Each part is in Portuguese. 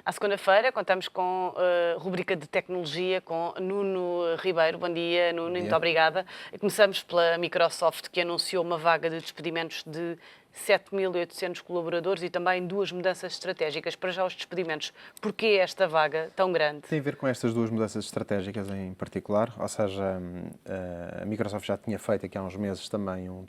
À segunda-feira contamos com a rubrica de tecnologia com Nuno Ribeiro. Bom dia, Nuno, Bom muito dia. obrigada. E começamos pela Microsoft, que anunciou uma vaga de despedimentos de 7.800 colaboradores e também duas mudanças estratégicas. Para já os despedimentos, porquê esta vaga tão grande? Tem a ver com estas duas mudanças estratégicas em particular, ou seja, a Microsoft já tinha feito aqui há uns meses também um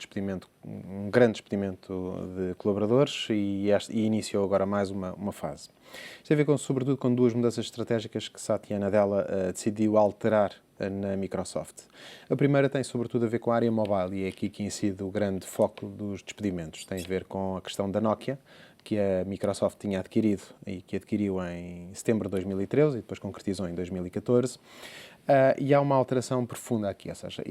grande despedimento de colaboradores e iniciou agora mais uma fase. Isto tem a ver sobretudo com duas mudanças estratégicas que Satya Nadella decidiu alterar na Microsoft. A primeira tem sobretudo a ver com a área mobile e é aqui que incide o grande foco dos despedimentos. Tem a ver com a questão da Nokia, que a Microsoft tinha adquirido e que adquiriu em setembro de 2013 e depois concretizou em 2014. E há uma alteração profunda aqui, ou seja,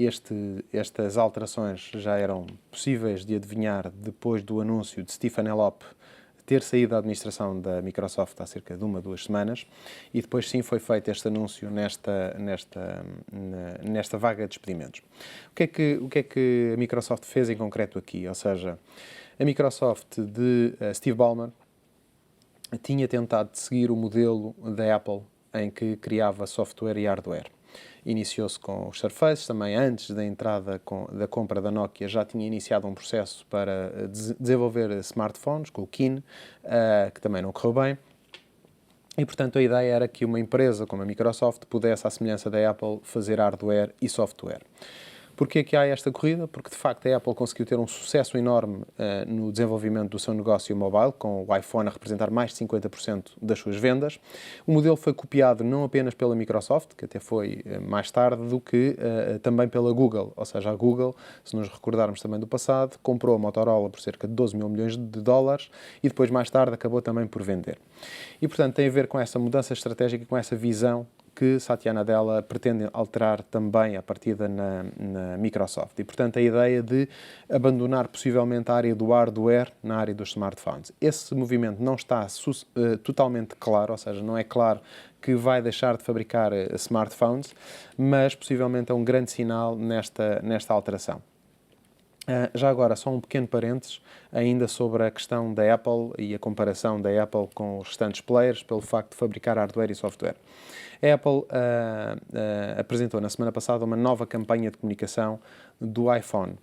estas alterações já eram possíveis de adivinhar depois do anúncio de Stephen Elop ter saído da administração da Microsoft há cerca de 2 semanas e depois sim foi feito este anúncio nesta vaga de despedimentos. O que é que a Microsoft fez em concreto aqui? Ou seja, a Microsoft de Steve Ballmer tinha tentado seguir o modelo da Apple em que criava software e hardware. Iniciou-se com os Surface, também antes da entrada da compra da Nokia já tinha iniciado um processo para desenvolver smartphones com o Kine, que também não correu bem. E, portanto, a ideia era que uma empresa como a Microsoft pudesse, à semelhança da Apple, fazer hardware e software. Porquê que há esta corrida? Porque, de facto, a Apple conseguiu ter um sucesso enorme no desenvolvimento do seu negócio mobile, com o iPhone a representar mais de 50% das suas vendas. O modelo foi copiado não apenas pela Microsoft, que até foi mais tarde, do que também pela Google. Ou seja, a Google, se nos recordarmos também do passado, comprou a Motorola por cerca de 12 mil milhões de dólares e depois, mais tarde, acabou também por vender. E, portanto, tem a ver com essa mudança estratégica, com essa visão que Satya Nadella pretende alterar também a partida na Microsoft. E, portanto, a ideia de abandonar possivelmente a área do hardware na área dos smartphones. Esse movimento não está totalmente claro, ou seja, não é claro que vai deixar de fabricar smartphones, mas possivelmente é um grande sinal nesta alteração. Já agora, só um pequeno parênteses ainda sobre a questão da Apple e a comparação da Apple com os restantes players pelo facto de fabricar hardware e software. A Apple apresentou na semana passada uma nova campanha de comunicação do iPhone.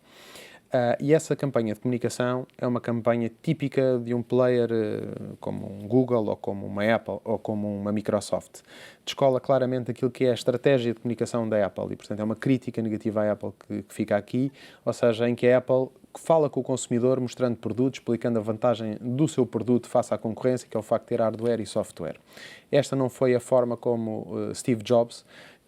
E essa campanha de comunicação é uma campanha típica de um player como um Google, ou como uma Apple, ou como uma Microsoft. Descola claramente aquilo que é a estratégia de comunicação da Apple e, portanto, é uma crítica negativa à Apple que fica aqui, ou seja, em que a Apple fala com o consumidor mostrando produtos, explicando a vantagem do seu produto face à concorrência, que é o facto de ter hardware e software. Esta não foi a forma como Steve Jobs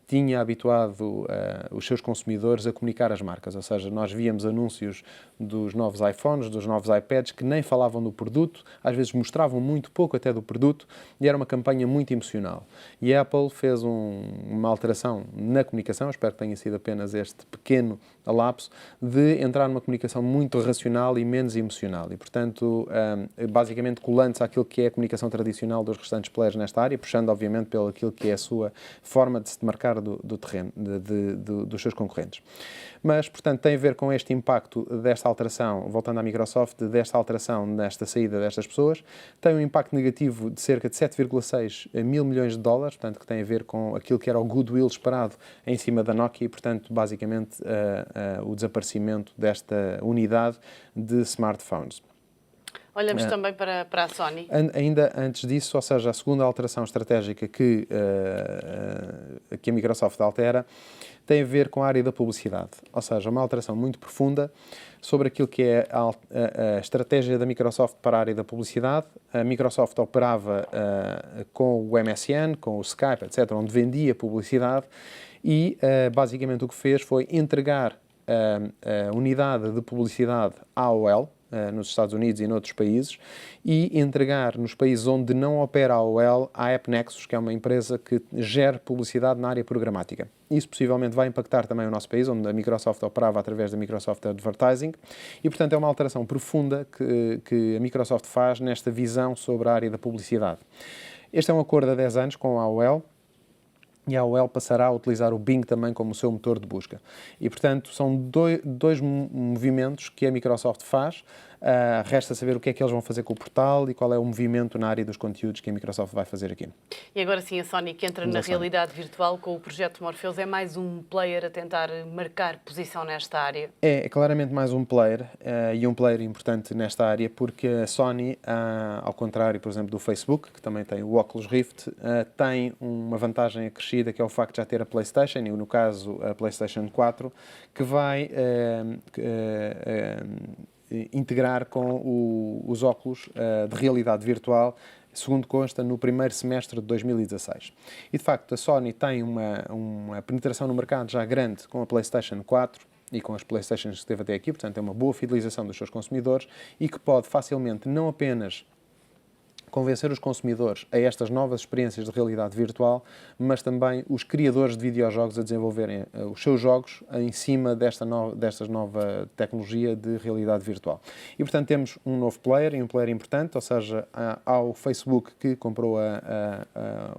tinha habituado os seus consumidores a comunicar as marcas, ou seja, nós víamos anúncios dos novos iPhones, dos novos iPads, que nem falavam do produto, às vezes mostravam muito pouco até do produto, e era uma campanha muito emocional. E a Apple fez uma alteração na comunicação, espero que tenha sido apenas este pequeno lapso, de entrar numa comunicação muito racional e menos emocional. E, portanto, basicamente colando-se àquilo que é a comunicação tradicional dos restantes players nesta área, puxando, obviamente, pelo aquilo que é a sua forma de se demarcar do terreno, dos seus concorrentes. Mas, portanto, tem a ver com este impacto desta alteração, voltando à Microsoft, desta alteração nesta saída destas pessoas. Tem um impacto negativo de cerca de 7,6 mil milhões de dólares, portanto, que tem a ver com aquilo que era o goodwill esperado em cima da Nokia e, portanto, basicamente, o desaparecimento desta unidade de smartphones. Olhamos também para a Sony. Ainda antes disso, ou seja, a segunda alteração estratégica que a Microsoft altera tem a ver com a área da publicidade, ou seja, uma alteração muito profunda sobre aquilo que é a estratégia da Microsoft para a área da publicidade. A Microsoft operava com o MSN, com o Skype, etc., onde vendia publicidade e basicamente o que fez foi entregar a unidade de publicidade à AOL, nos Estados Unidos e noutros países, e entregar nos países onde não opera a AOL à AppNexus, que é uma empresa que gera publicidade na área programática. Isso possivelmente vai impactar também o nosso país, onde a Microsoft operava através da Microsoft Advertising, e portanto é uma alteração profunda que a Microsoft faz nesta visão sobre a área da publicidade. Este é um acordo a 10 anos com a AOL, e a AOL passará a utilizar o Bing também como o seu motor de busca. E, portanto, são dois movimentos que a Microsoft faz. Resta saber o que é que eles vão fazer com o portal e qual é o movimento na área dos conteúdos que a Microsoft vai fazer aqui. E agora sim, a Sony que entra na realidade virtual com o projeto Morpheus é mais um player a tentar marcar posição nesta área? É claramente mais um player e um player importante nesta área porque a Sony, ao contrário, por exemplo, do Facebook, que também tem o Oculus Rift, tem uma vantagem acrescida que é o facto de já ter a PlayStation e, no caso, a PlayStation 4, que vai integrar com os óculos de realidade virtual, segundo consta, no primeiro semestre de 2016. E, de facto, a Sony tem uma penetração no mercado já grande com a PlayStation 4 e com as PlayStations que teve até aqui, portanto, é uma boa fidelização dos seus consumidores e que pode facilmente não apenas convencer os consumidores a estas novas experiências de realidade virtual, mas também os criadores de videojogos a desenvolverem os seus jogos em cima desta nova tecnologia de realidade virtual. E, portanto, temos um novo player e um player importante, ou seja, ao Facebook que comprou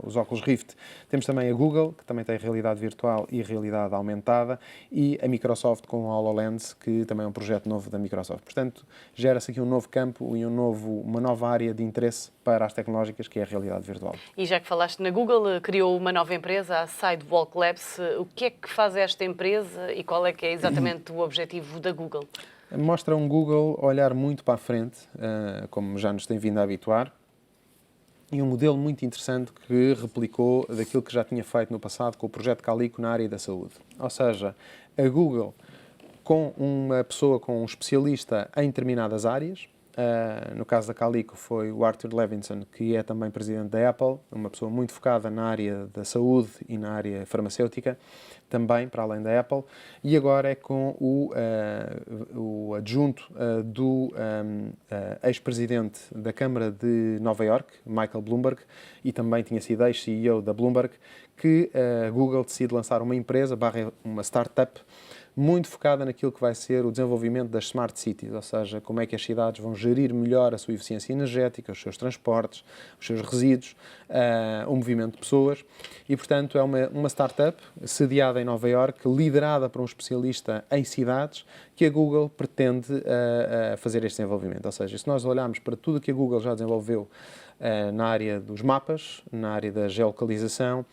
os óculos Rift, temos também a Google, que também tem realidade virtual e realidade aumentada, e a Microsoft com o HoloLens, que também é um projeto novo da Microsoft. Portanto, gera-se aqui um novo campo e uma nova área de interesse para as tecnológicas, que é a realidade virtual. E já que falaste na Google, criou uma nova empresa, a Sidewalk Labs. O que é que faz esta empresa e qual é que é exatamente o objetivo da Google? Mostra um Google olhar muito para a frente, como já nos tem vindo a habituar, e um modelo muito interessante que replicou daquilo que já tinha feito no passado com o projeto Calico na área da saúde. Ou seja, a Google, com uma pessoa, com um especialista em determinadas áreas. No caso da Calico foi o Arthur Levinson, que é também presidente da Apple, uma pessoa muito focada na área da saúde e na área farmacêutica, também para além da Apple, e agora é com o adjunto do ex-presidente da Câmara de Nova York, Michael Bloomberg, e também tinha sido ex-CEO da Bloomberg, que a Google decide lançar uma empresa, uma startup, muito focada naquilo que vai ser o desenvolvimento das smart cities, ou seja, como é que as cidades vão gerir melhor a sua eficiência energética, os seus transportes, os seus resíduos, o movimento de pessoas. E, portanto, é uma startup sediada em Nova Iorque, liderada por um especialista em cidades, que a Google pretende fazer este desenvolvimento. Ou seja, se nós olharmos para tudo o que a Google já desenvolveu na área dos mapas, na área da geolocalização,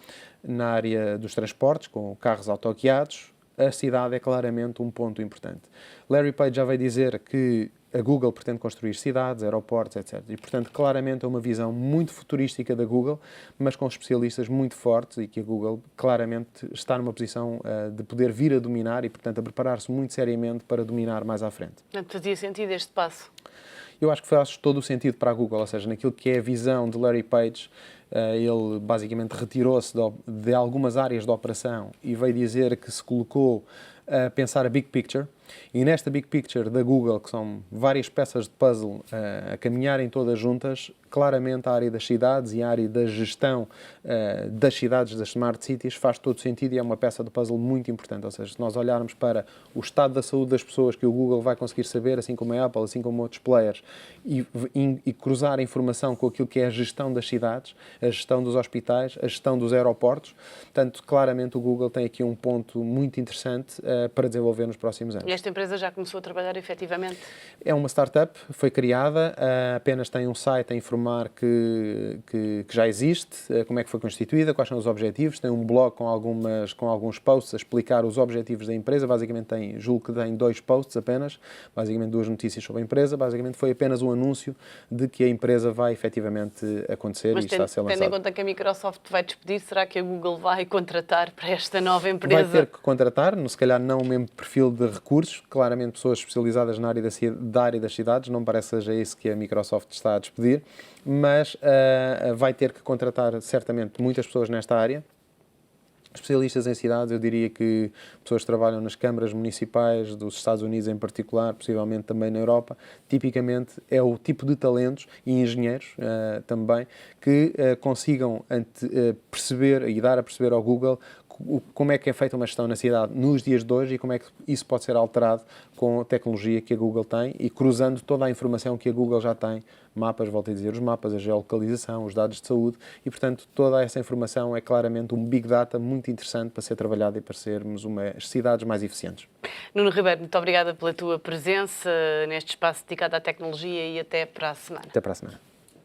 na área dos transportes, com carros autoguiados, a cidade é claramente um ponto importante. Larry Page já veio dizer que a Google pretende construir cidades, aeroportos, etc. E, portanto, claramente é uma visão muito futurística da Google, mas com especialistas muito fortes e que a Google claramente está numa posição de poder vir a dominar e, portanto, a preparar-se muito seriamente para dominar mais à frente. Portanto, fazia sentido este passo? Eu acho que faz todo o sentido para a Google, ou seja, naquilo que é a visão de Larry Page, ele basicamente retirou-se de algumas áreas da operação e veio dizer que se colocou a pensar a big picture, e nesta big picture da Google, que são várias peças de puzzle a caminharem todas juntas, claramente a área das cidades e a área da gestão das cidades, das smart cities, faz todo sentido e é uma peça de puzzle muito importante. Ou seja, se nós olharmos para o estado da saúde das pessoas que o Google vai conseguir saber, assim como a Apple, assim como outros players, e cruzar a informação com aquilo que é a gestão das cidades, a gestão dos hospitais, a gestão dos aeroportos, portanto, claramente o Google tem aqui um ponto muito interessante para desenvolver nos próximos anos. E esta empresa já começou a trabalhar efetivamente? É uma startup, foi criada, apenas tem um site a informar que já existe, como é que foi constituída, quais são os objetivos, tem um blog com alguns posts a explicar os objetivos da empresa, basicamente julgo que tem 2 posts apenas, basicamente 2 notícias sobre a empresa, basicamente foi apenas um anúncio de que a empresa vai efetivamente acontecer. Mas e está a ser lançado. Tendo em conta que a Microsoft vai despedir, será que a Google vai contratar para esta nova empresa? Vai ter que contratar, se calhar não o mesmo perfil de recursos, claramente pessoas especializadas na área da área das cidades, não parece que seja isso que a Microsoft está a despedir, mas vai ter que contratar certamente muitas pessoas nesta área. Especialistas em cidades, eu diria que pessoas que trabalham nas câmaras municipais dos Estados Unidos em particular, possivelmente também na Europa, tipicamente é o tipo de talentos e engenheiros também que consigam perceber e dar a perceber ao Google como é que é feita uma gestão na cidade nos dias de hoje e como é que isso pode ser alterado com a tecnologia que a Google tem e cruzando toda a informação que a Google já tem, mapas, volto a dizer, os mapas, a geolocalização, os dados de saúde e, portanto, toda essa informação é claramente um Big Data muito interessante para ser trabalhado e para sermos umas cidades mais eficientes. Nuno Ribeiro, muito obrigada pela tua presença neste espaço dedicado à tecnologia e até para a semana. Até para a semana.